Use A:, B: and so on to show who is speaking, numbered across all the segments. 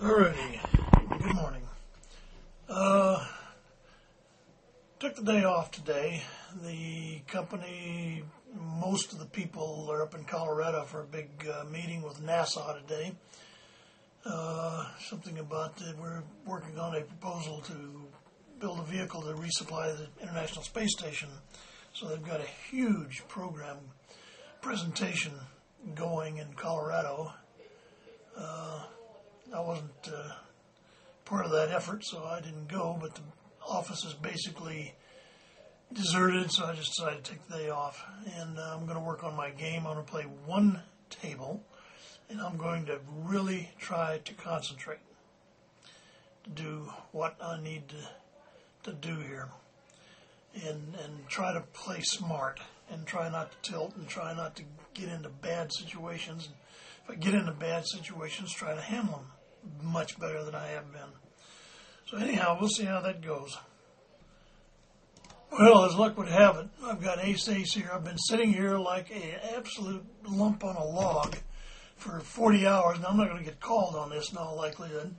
A: Alrighty, good morning. Took the day off today. The company, most of the people are up in Colorado for a big meeting with NASA today. Something about we're working on a proposal to build a vehicle to resupply the International Space Station. So they've got a huge program presentation going in Colorado. I wasn't part of that effort, so I didn't go, but the office is basically deserted, so I just decided to take the day off. And I'm going to work on my game. I'm going to play one table, and I'm going to really try to concentrate to do what I need to do here. And try to play smart, and try not to tilt, and try not to get into bad situations. If I get into bad situations, try to handle them much better than I have been. So anyhow, we'll see how that goes. Well, as luck would have it, I've got ace-ace here. I've been sitting here like an absolute lump on a log for 40 hours. Now, I'm not going to get called on this in all likelihood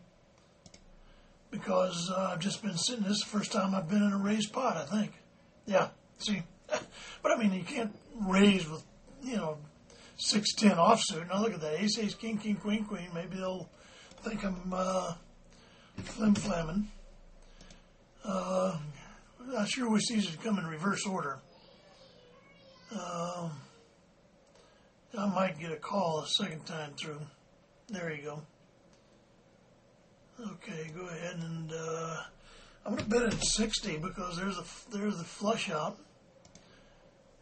A: because I've just been sitting. This is the first time I've been in a raised pot, I think. Yeah, see. But, I mean, you can't raise with, 6-10 offsuit. Now, look at that. Ace-ace, king, king, queen, queen. Maybe they'll think I'm flim-flamming. I sure wish these would come in reverse order. I might get a call a second time through. There you go. Okay, go ahead and I'm going to bet it at 60 because there's the flush out.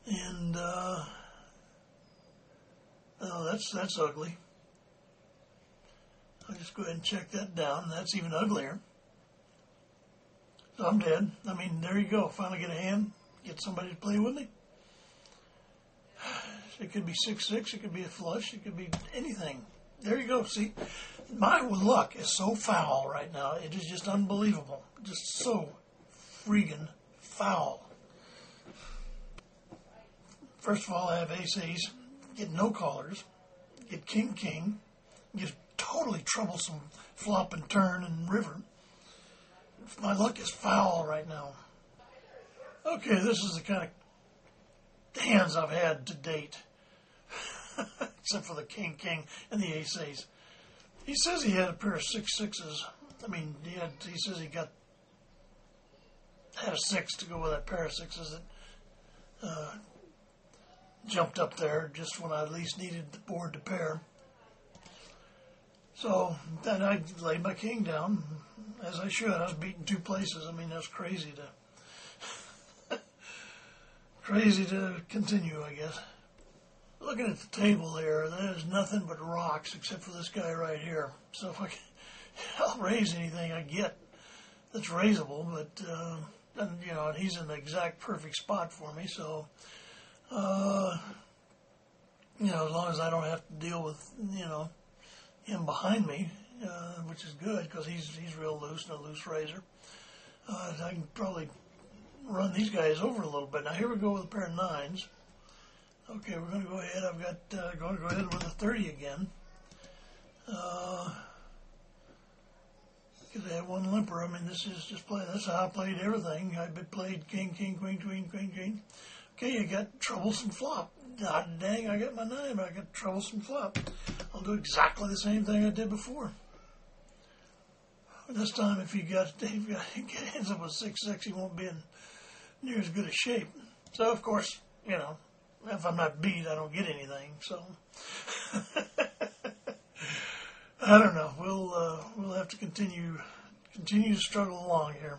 A: And oh, that's ugly. I'll just go ahead and check that down. That's even uglier. So I'm dead. I mean, there you go. Finally get a hand. Get somebody to play with me. It could be 6-6. It could be a flush. It could be anything. There you go. See, my luck is so foul right now. It is just unbelievable. Just so freaking foul. First of all, I have ace-ace. Get no callers. Get king-king. Get totally troublesome flop and turn and river. My luck is foul right now. Okay, this is the kind of hands I've had to date. Except for the king-king and the ace-ace. He says he had a pair of 6-6s. I mean, he says he had a 6 to go with that pair of 6s that jumped up there just when I least needed the board to pair. So then I laid my king down, as I should. I was beating two places. I mean, that's crazy to continue, I guess. Looking at the table there, there's nothing but rocks except for this guy right here. So if I'll raise anything I get that's raisable, but and he's in the exact perfect spot for me. So as long as I don't have to deal with him behind me, which is good because he's real loose, no loose razor. I can probably run these guys over a little bit. Now here we go with a pair of 9s. Okay, we're going to go ahead. I've got going to go ahead with a 30 again. Because I have one limper. I mean, this is just playing. That's how I played everything. I've been played king, king, queen, queen, queen, queen. Okay, you got troublesome flop. God dang, I got my 9, but I got troublesome flop. I'll do exactly the same thing I did before. This time, if he ends up with 6-6, he won't be in near as good a shape. So, of course, if I'm not beat, I don't get anything. So, I don't know. We'll have to continue to struggle along here.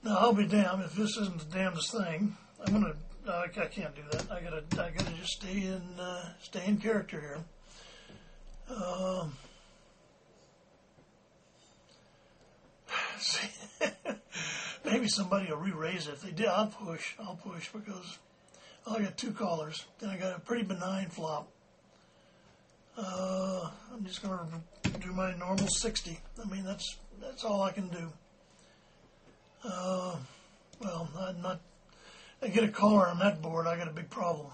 A: Now, I'll be damned if this isn't the damnedest thing. I can't do that. I gotta just stay in character here. See, maybe somebody will re-raise it. If they did, I'll push because I got 2 callers. Then I got a pretty benign flop. I'm just gonna do my normal 60. I mean, that's all I can do. Well, I get a caller on that board, I got a big problem.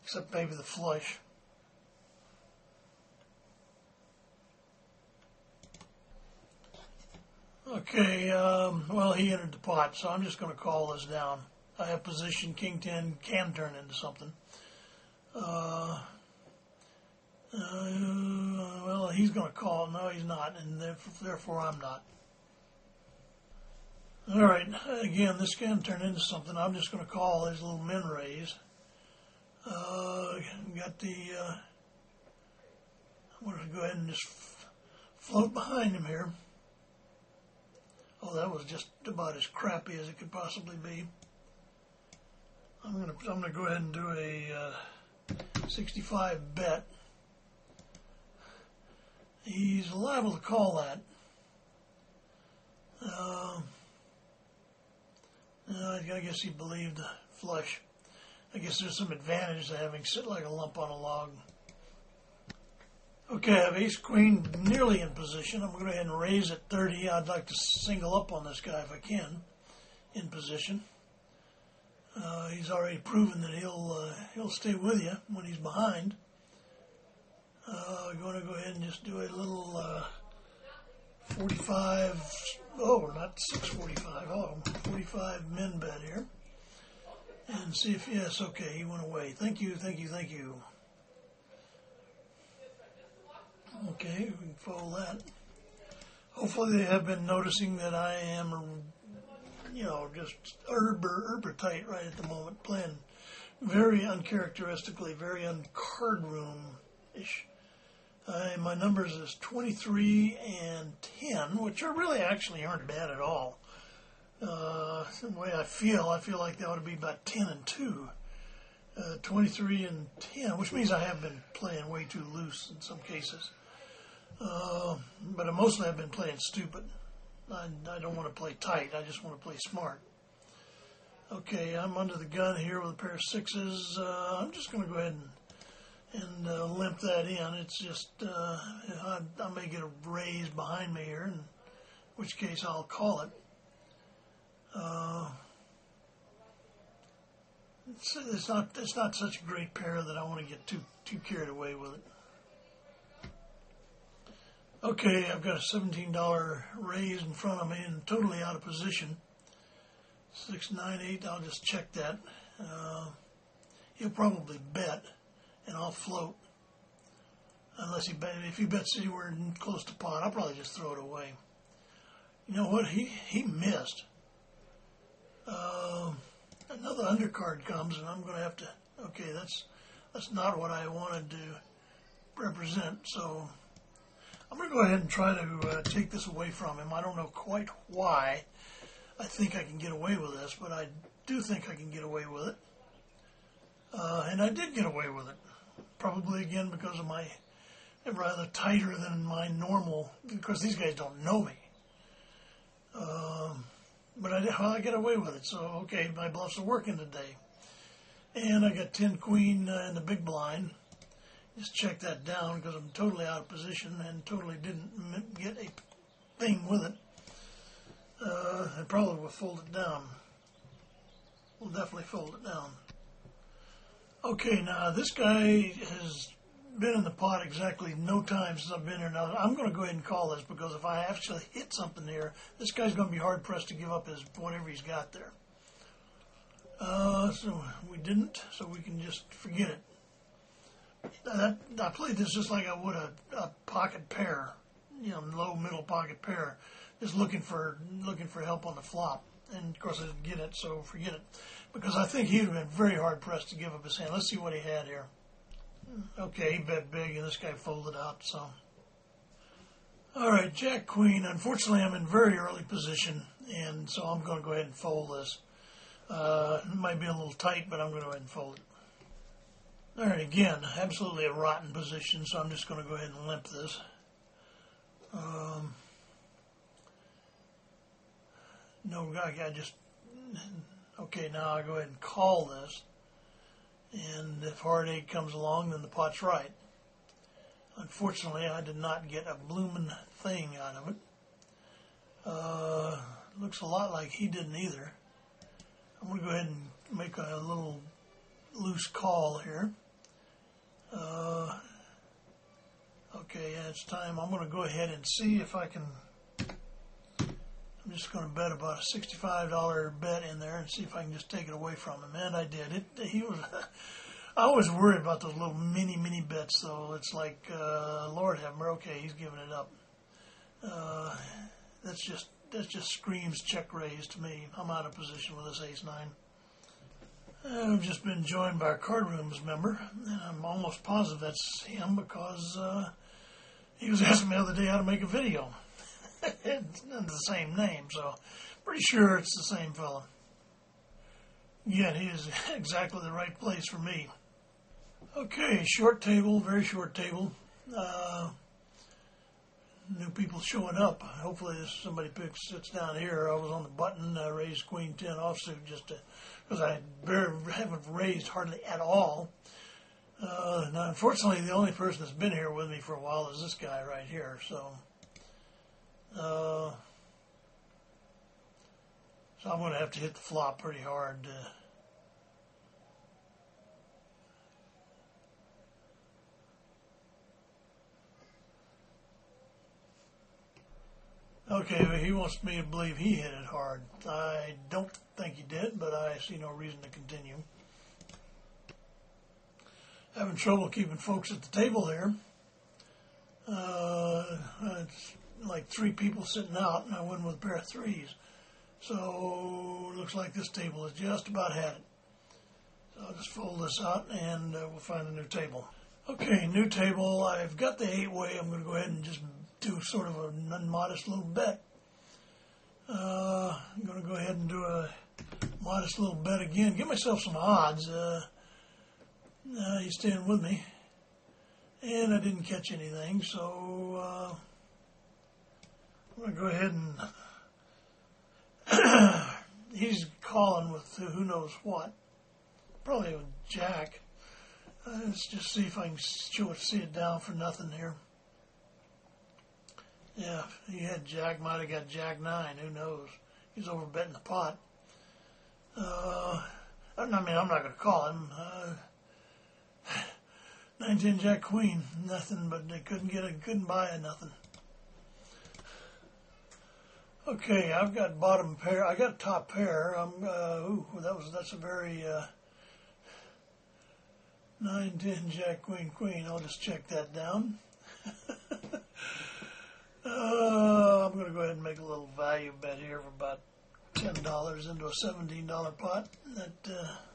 A: Except maybe the flush. Okay, well, he entered the pot, so I'm just going to call this down. I have position King 10 can turn into something. Well, he's going to call. No, he's not, and therefore I'm not. All right, again, this can turn into something. I'm just going to call his little min raise. Got the... I'm going to go ahead and just float behind him here. Oh, that was just about as crappy as it could possibly be. I'm gonna go ahead and do a 65 bet. He's liable to call that. I guess he believed the flush. I guess there's some advantage to having sit like a lump on a log. Okay, I have ace queen nearly in position. I'm going to go ahead and raise at 30. I'd like to single up on this guy if I can in position. He's already proven that he'll stay with you when he's behind. I'm going to go ahead and just do a little 45. Oh, not 645. Oh, 45 min bet here, and see if yes. Okay, he went away. Thank you, thank you, thank you. Okay, we can fold that. Hopefully they have been noticing that I am, just uber tight right at the moment, playing very uncharacteristically, very uncard room-ish. My numbers is 23 and 10, which are really actually aren't bad at all. The way I feel like they ought to be about 10 and 2. 23 and 10, which means I have been playing way too loose in some cases. But mostly I've been playing stupid. I don't want to play tight. I just want to play smart. Okay, I'm under the gun here with a pair of sixes. I'm just going to go ahead and limp that in. It's just I may get a raise behind me here, in which case I'll call it. It's not such a great pair that I want to get too carried away with it. Okay, I've got a $17 raise in front of me and totally out of position. 6, 9, 8. I'll just check that. He'll probably bet, and I'll float. Unless if he bets anywhere close to pot, I'll probably just throw it away. You know what? He missed. Another undercard comes, and I'm going to have to. Okay, that's not what I wanted to represent. So I'm going to go ahead and try to take this away from him. I don't know quite why I think I can get away with this, but I do think I can get away with it. And I did get away with it. Probably, again, because of my rather tighter than my normal, because these guys don't know me. But I get away with it, so okay, my bluffs are working today. And I got 10 queen in the big blind. Just check that down because I'm totally out of position and totally didn't get a thing with it. I probably will fold it down. We'll definitely fold it down. Okay, now this guy has been in the pot exactly no time since I've been here. Now I'm going to go ahead and call this because if I actually hit something here, this guy's going to be hard pressed to give up his whatever he's got there. So we didn't, so we can just forget it. I played this just like I would a pocket pair, low middle pocket pair, just looking for help on the flop. And of course I didn't get it, so forget it. Because I think he would have been very hard pressed to give up his hand. Let's see what he had here. Okay, he bet big, and this guy folded out. So, all right, Jack Queen. Unfortunately, I'm in very early position, and so I'm going to go ahead and fold this. It might be a little tight, but I'm going to go ahead and fold it. All right, again, absolutely a rotten position, so I'm just going to go ahead and limp this. No, I just, okay, now I go ahead and call this, and if hard eight comes along, then the pot's right. Unfortunately, I did not get a bloomin' thing out of it. Looks a lot like he didn't either. I'm going to go ahead and make a little loose call here. Okay, yeah, it's time. I'm going to go ahead and see if I can. I'm just going to bet about a $65 bet in there and see if I can just take it away from him. And I did. I was worried about those little mini bets, though. It's like, Lord have mercy, okay, he's giving it up. That just screams check raise to me. I'm out of position with this ace-9. I've just been joined by a card rooms member, and I'm almost positive that's him because he was asking me the other day how to make a video. It's not the same name, so pretty sure it's the same fella. Yeah, he is exactly the right place for me. Okay, short table, very short table. New people showing up. Hopefully somebody sits down here. I was on the button, raised queen 10 offsuit just because I haven't raised hardly at all. Now, unfortunately, the only person that's been here with me for a while is this guy right here. So I'm going to have to hit the flop pretty hard. Okay, he wants me to believe he hit it hard. I don't think he did, but I see no reason to continue. Having trouble keeping folks at the table here. It's like 3 people sitting out, and I win with a pair of 3s. So it looks like this table has just about had it. So I'll just fold this out, and we'll find a new table. Okay, new table. I've got the 8-way. I'm going to go ahead and just do sort of a modest little bet. I'm going to go ahead and do a modest little bet again. Give myself some odds. You staying with me. And I didn't catch anything, so I'm going to go ahead and he's calling with who knows what. Probably with Jack. Let's just see if I can see it down for nothing here. Yeah, he had Jack, might have got Jack 9, who knows. He's over betting the pot. I'm not going to call him. 9-10 Jack Queen, nothing, but they couldn't buy a nothing. Okay, I've got bottom pair. I got top pair. That's a very 9-10 Jack Queen Queen. I'll just check that down. I'm going to go ahead and make a little value bet here for about $10 into a $17 pot. That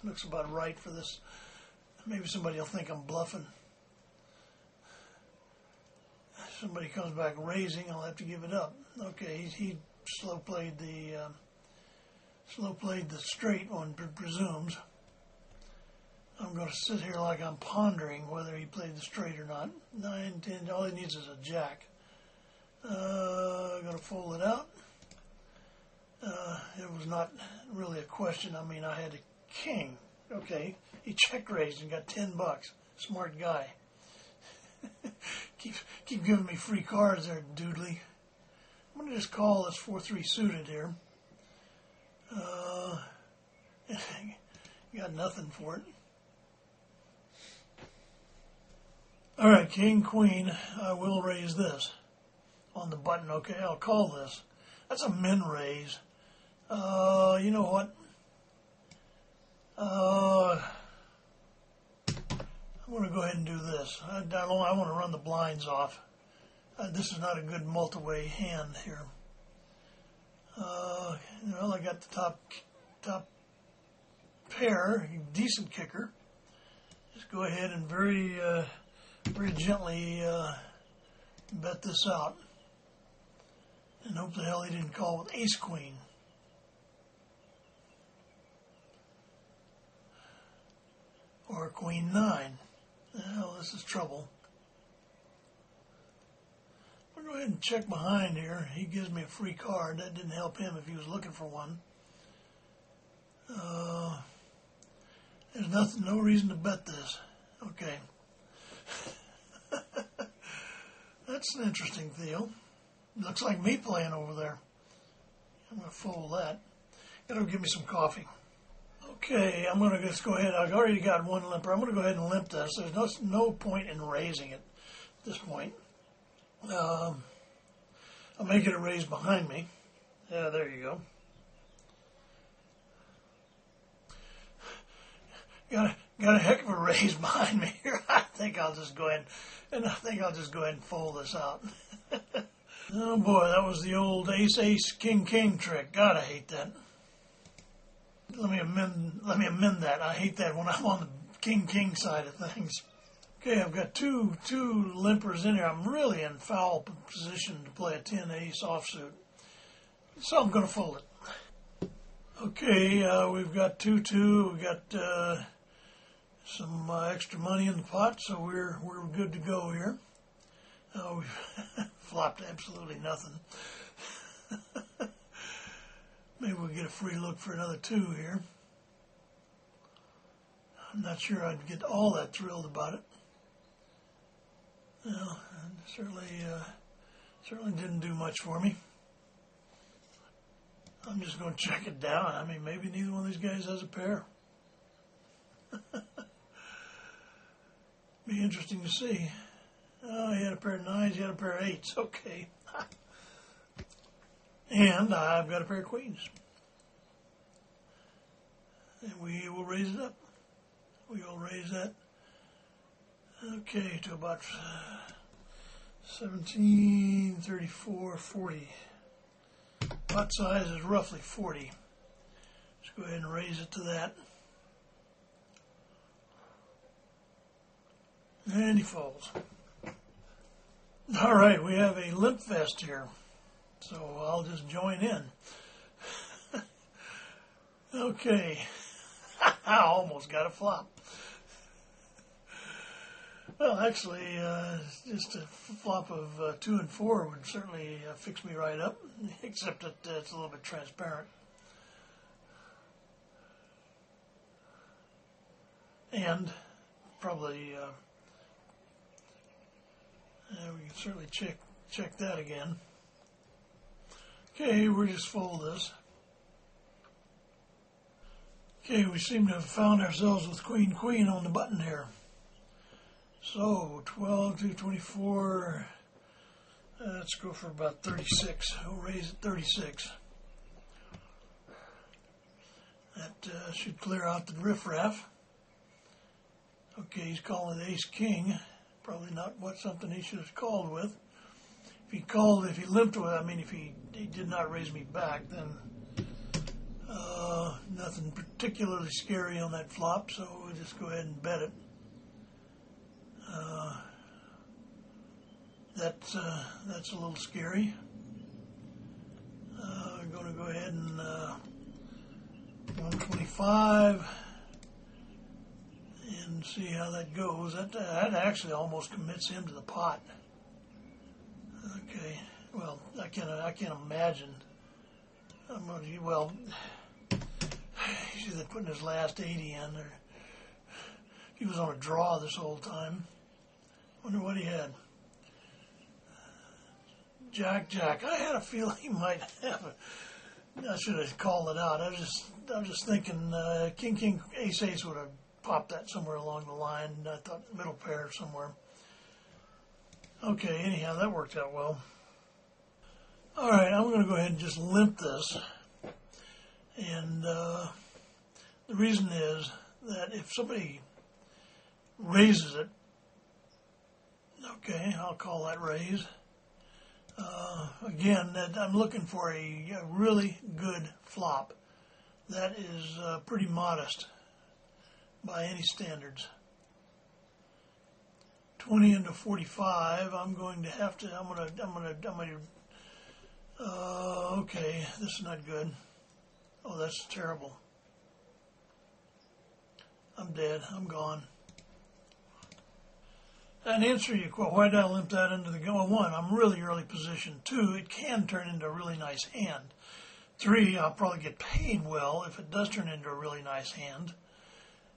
A: looks about right for this. Maybe somebody will think I'm bluffing. If somebody comes back raising, I'll have to give it up. Okay, he slow played the straight one, presumes. I'm going to sit here like I'm pondering whether he played the straight or not. 9-10, all he needs is a jack. I'm going to fold it out. It was not really a question. I mean, I had a king. Okay, he check raised and got $10. Smart guy. keep giving me free cards there, Doodley. I'm going to just call this 4-3 suited here. Got nothing for it. All right, king, queen. I will raise this on the button. Okay, I'll call this. That's a min raise. You know what? I'm going to go ahead and do this. I want to run the blinds off. This is not a good multi-way hand here. Well, I got the top pair, decent kicker. Just go ahead and very gently bet this out. And hope the hell he didn't call with ace-queen. Or queen 9. Well, this is trouble. I'll go ahead and check behind here. He gives me a free card. That didn't help him if he was looking for one. There's no reason to bet this. Okay. That's an interesting deal. Looks like me playing over there. I'm going to fold that. It'll give me some coffee. Okay, I'm going to just go ahead. I've already got one limper. I'm going to go ahead and limp this. There's no point in raising it at this point. I'll make it a raise behind me. Yeah, there you go. Got a heck of a raise behind me here. I think I'll just go ahead and fold this out. Oh boy, that was the old ace ace king king trick. God, I hate that. Let me amend that. I hate that when I'm on the king king side of things. Okay, I've got two limpers in here. I'm really in foul position to play a 10 ace offsuit, so I'm going to fold it. Okay, we've got 2-2. We've got some extra money in the pot, so we're good to go here. We've flopped absolutely nothing. Maybe we'll get a free look for another 2 here. I'm not sure I'd get all that thrilled about it. Well, certainly didn't do much for me. I'm just going to check it down. I mean, maybe neither one of these guys has a pair. Be interesting to see. Oh, he had a pair of 9s, he had a pair of 8s. Okay. And I've got a pair of queens. And we will raise it up. We will raise that. Okay, to about 17, 34, 40. Pot size is roughly 40. Let's go ahead and raise it to that. And he falls. All right, we have a limp fest here. So I'll just join in. Okay. I almost got a flop. Well, actually, just a flop of 2 and 4 would certainly fix me right up, except that it's a little bit transparent. And probably, we can certainly check that again. Okay, we'll just fold this. Okay, we seem to have found ourselves with queen queen on the button here. So 12 to 24. Let's go for about 36. We'll raise it 36. That should clear out the riffraff. Okay, he's calling it ace king. Probably not something he should have called with. If he limped with, I mean, if he did not raise me back, then nothing particularly scary on that flop, so we'll just go ahead and bet it. That's a little scary. I'm going to go ahead and 125 and see how that goes. That actually almost commits him to the pot. Okay, well, I can't imagine. He's either putting his last 80 in, or he was on a draw this whole time. Wonder what he had. Jack. I had a feeling he might have I should have called it out. I was just thinking king, ace, ace would have popped that somewhere along the line. I thought middle pair somewhere. Okay, anyhow, that worked out well. All right, I'm going to go ahead and just limp this. And the reason is that if somebody raises it, okay, I'll call that raise. Again, I'm looking for a really good flop. That is pretty modest by any standards. 20 into 45. Okay, this is not good. Oh, that's terrible. I'm dead. I'm gone. And answer your question, why did I limp that into the game? Well, 1, I'm really early position. 2, it can turn into a really nice hand. 3, I'll probably get paid well if it does turn into a really nice hand.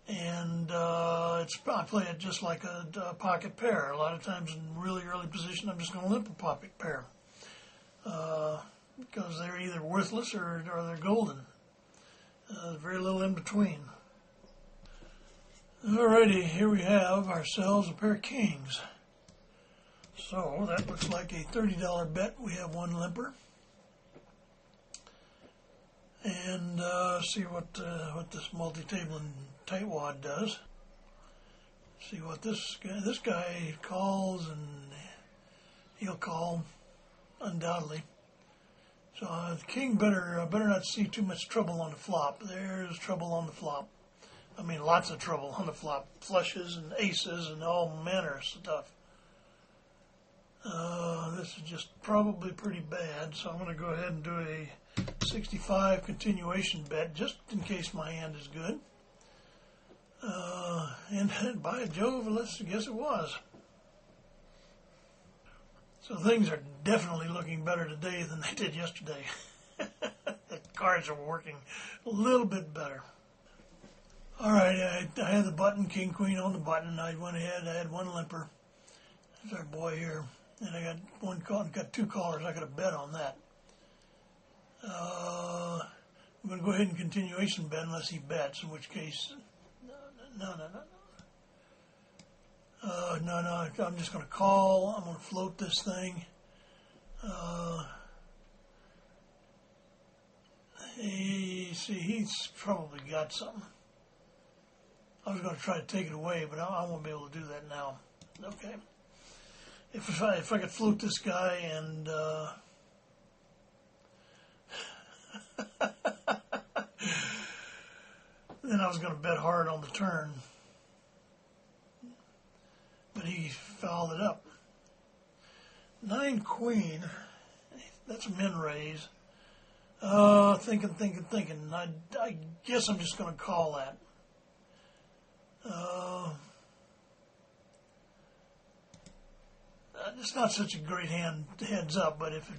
A: And I play it just like a pocket pair. A lot of times in really early position, I'm just going to limp a pocket pair. Because they're either worthless or they're golden. Very little in between. Alrighty, here we have ourselves a pair of kings. So that looks like a $30 bet. We have one limper. and see what this multi-table and tightwad does. See what this guy calls, and he'll call undoubtedly. So the king better not see too much trouble on the flop. There's trouble on the flop. I mean, lots of trouble on the flop. Flushes and aces and all manner of stuff. This is just probably pretty bad, so I'm going to go ahead and do a 65 continuation bet just in case my hand is good. And by Jove, let's guess it was. So things are definitely looking better today than they did yesterday. The cards are working a little bit better. All right, I had the button, king, queen on the button. I went ahead, I had one limper. There's our boy here. And I got one call, got two callers. I got a bet on that. I'm going to go ahead and continuation bet unless he bets, in which case, no. I'm just going to call. I'm going to float this thing. He's probably got something. I was going to try to take it away, but I won't be able to do that now. Okay. If I could float this guy and then I was going to bet hard on the turn, but he fouled it up. 9 queen, that's a min raise. Thinking. I guess I'm just going to call that. It's not such a great hand heads up, but if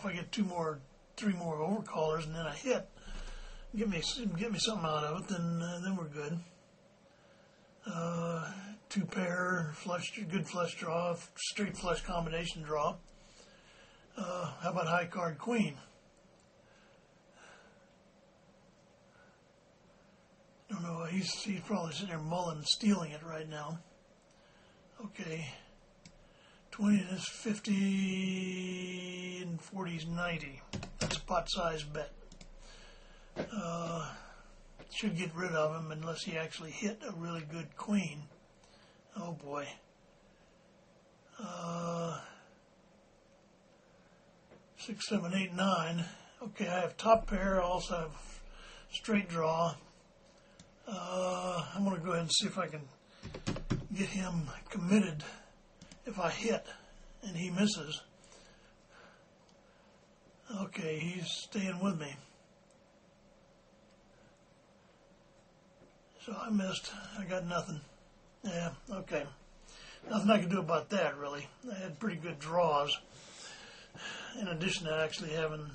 A: I get 3 more overcallers and then I hit, give me something out of it, then we're good. 2 pair, good flush draw, straight flush combination draw. How about high card queen? Don't know. He's probably sitting there mulling, stealing it right now. Okay. 20 is 50 and 40 is 90. That's a pot-sized bet. Should get rid of him unless he actually hit a really good queen. Oh boy. 6, 7, 8, 9. Okay, I have top pair. I also have straight draw. I'm going to go ahead and see if I can get him committed. If I hit and he misses, okay, he's staying with me. So I missed. I got nothing. Yeah, okay. Nothing I can do about that, really. I had pretty good draws. In addition to actually having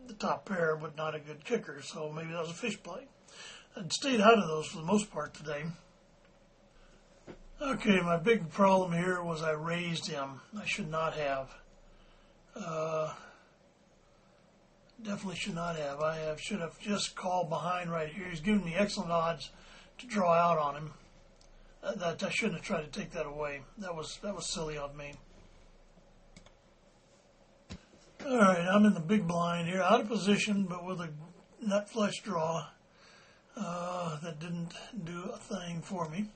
A: the top pair, but not a good kicker, so maybe that was a fish play. I'd stayed out of those for the most part today. Okay, my big problem here was I raised him. I should not have. Definitely should not have. Should have just called behind right here. He's giving me excellent odds to draw out on him. That I shouldn't have tried to take that away. That was silly of me. All right, I'm in the big blind here, out of position, but with a nut flush draw. That didn't do a thing for me.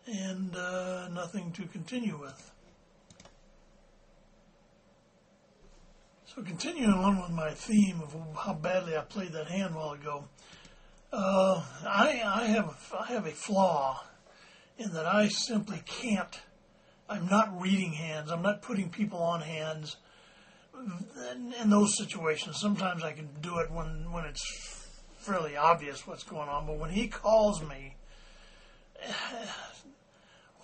A: And nothing to continue with. So continuing on with my theme of how badly I played that hand a while ago, I have a flaw in that I simply can't. I'm not reading hands. I'm not putting people on hands in those situations. Sometimes I can do it when it's fairly obvious what's going on, but when he calls me,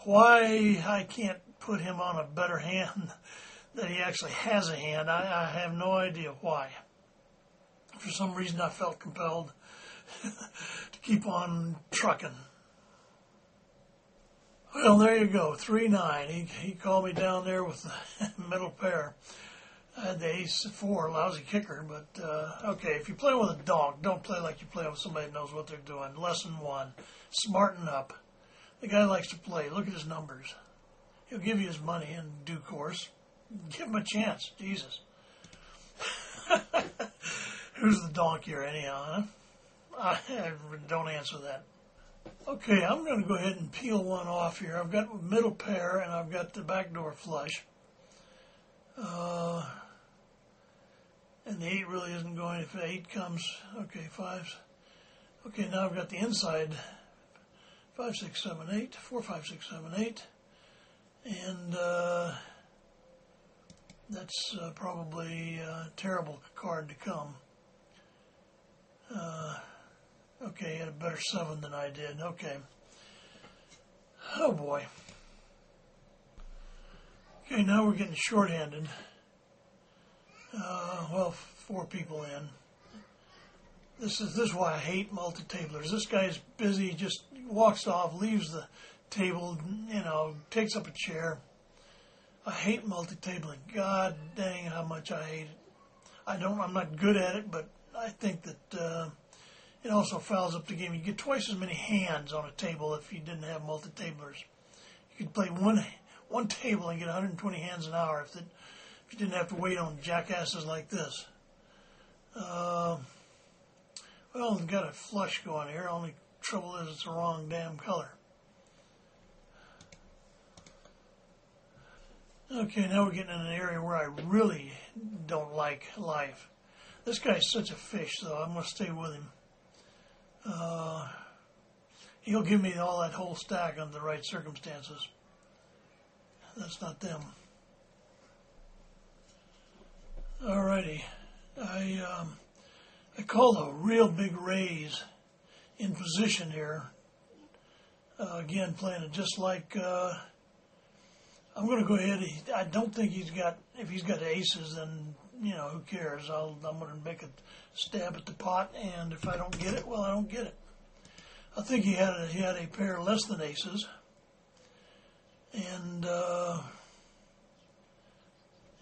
A: why I can't put him on a better hand that he actually has a hand, I have no idea why. For some reason I felt compelled to keep on trucking. Well, there you go, 3-9. He called me down there with the middle pair. I had the ace-4, lousy kicker, but okay, if you play with a donk, don't play like you play with somebody that knows what they're doing. Lesson 1, smarten up. The guy likes to play. Look at his numbers. He'll give you his money in due course. Give him a chance. Jesus. Who's the donk here anyhow, huh? I don't answer that. Okay, I'm going to go ahead and peel one off here. I've got middle pair and I've got the backdoor flush. And the 8 really isn't going. If 8 comes, okay, 5s. Okay, now I've got the inside 5, 6, 7, 8, 4, 5, 6, 7, 8. And that's probably a terrible card to come. Okay, he had a better 7 than I did. Okay. Oh boy. Okay, now we're getting shorthanded. Well, 4 people in. This is why I hate multi-tablers. This guy's busy, just walks off, leaves the table, takes up a chair. I hate multi-tabling. God dang how much I hate it. I'm not good at it, but I think that it also fouls up the game. You get twice as many hands on a table if you didn't have multi-tablers. You could play one table and get 120 hands an hour if you didn't have to wait on jackasses like this. Well, I've got a flush going here. Only trouble is it's the wrong damn color. Okay, now we're getting in an area where I really don't like life. This guy's such a fish, though. I'm going to stay with him. He'll give me all that whole stack under the right circumstances. That's not them. Alrighty. I called a real big raise in position here. Again, playing it just like... I'm going to go ahead. I don't think if he's got aces, then, who cares? I'm going to make a stab at the pot, and if I don't get it, well, I don't get it. I think he had a pair less than aces, and,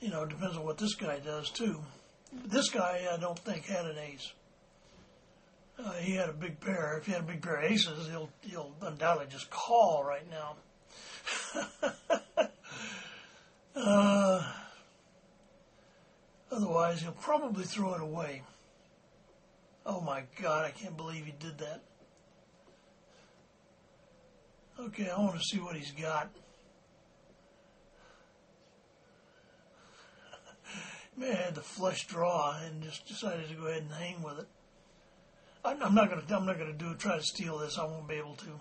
A: it depends on what this guy does, too. This guy, I don't think, had an ace. He had a big pair. If he had a big pair of aces, he'll undoubtedly just call right now. Otherwise, he'll probably throw it away. Oh my God, I can't believe he did that. Okay, I want to see what he's got. May have had the flush draw and just decided to go ahead and hang with it. I'm not gonna try to steal this. I won't be able to.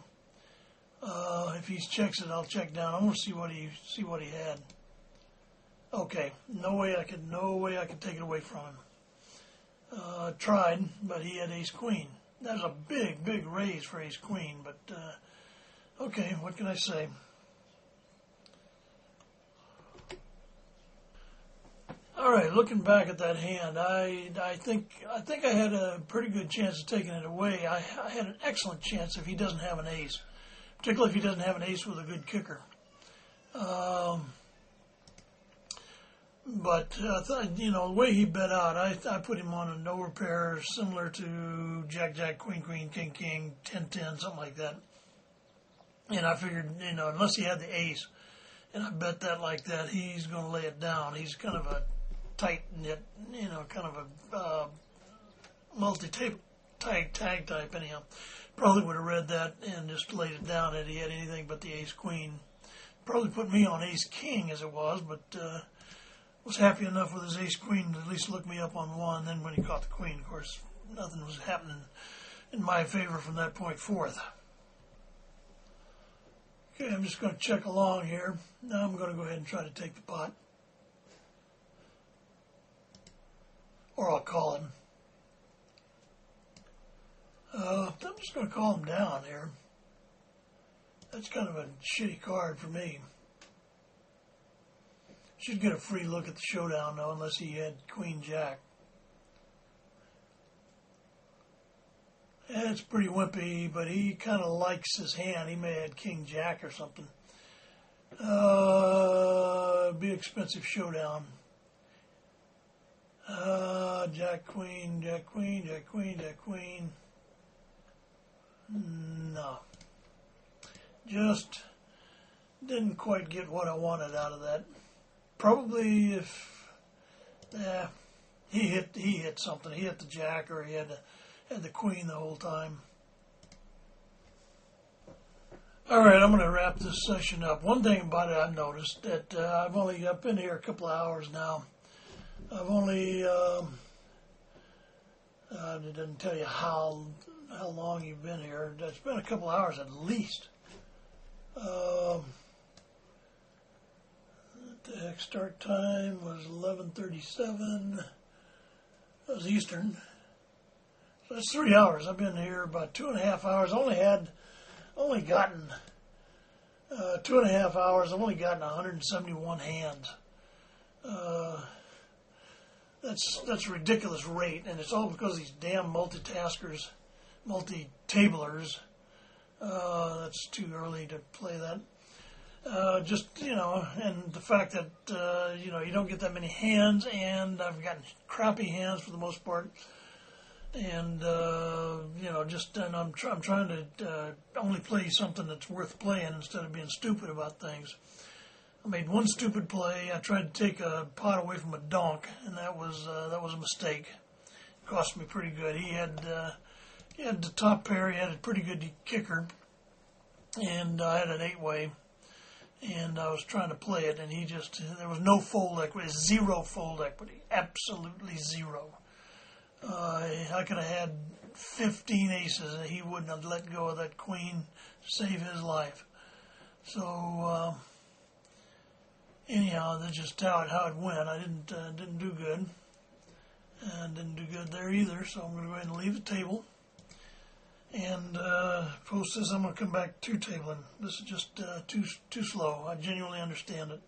A: If he checks it, I'll check down. I'm gonna see what he had. Okay, no way I could take it away from him. Tried, but he had ace queen. That was a big raise for ace queen, but okay, what can I say? All right, looking back at that hand, I think I had a pretty good chance of taking it away. I had an excellent chance if he doesn't have an ace, particularly if he doesn't have an ace with a good kicker. But the way he bet out, I put him on an overpair similar to Jack Jack, Queen Queen, King King, 10-10, something like that. And I figured, unless he had the ace, and I bet that like that, he's going to lay it down. He's kind of a tight knit, kind of a multi-tape tag type anyhow. Probably would have read that and just laid it down had he had anything but the ace queen. Probably put me on ace king as it was, but was happy enough with his ace queen to at least look me up on one. Then when he caught the queen, of course, nothing was happening in my favor from that point forth. Okay, I'm just going to check along here. Now I'm going to go ahead and try to take the pot. Or I'll call him. I'm just going to call him down here. That's kind of a shitty card for me. Should get a free look at the showdown, though, unless he had Queen Jack. And it's pretty wimpy, but he kind of likes his hand. He may have had King Jack or something. Be expensive showdown. Jack Queen, Jack Queen, Jack Queen, Jack Queen. No. Just didn't quite get what I wanted out of that. Probably if he hit something. He hit the jack, or he had the queen the whole time. All right, I'm going to wrap this session up. One thing about it I've noticed that I've been here a couple of hours now. I've only it doesn't tell you how long you've been here. It's been a couple of hours at least. What the heck? Start time was 11:37. That was Eastern. So that's 3 hours. I've been here about 2.5 hours. Only gotten 2.5 hours. I've only gotten 171 hands. That's a ridiculous rate, and it's all because of these damn multitaskers, multi-tablers. That's too early to play that. And the fact that you don't get that many hands, and I've gotten crappy hands for the most part. And and I'm trying to only play something that's worth playing instead of being stupid about things. I made one stupid play. I tried to take a pot away from a donk, and that was a mistake. It cost me pretty good. He had the top pair. He had a pretty good kicker, and I had an 8-way, and I was trying to play it, and there was no fold equity, zero fold equity, absolutely zero. I could have had 15 aces, and he wouldn't have let go of that queen to save his life. So anyhow, that's just how it went. I didn't do good, and didn't do good there either. So I'm going to go ahead and leave the table and post this. I'm going to come back to tabling. This is just too slow. I genuinely understand it.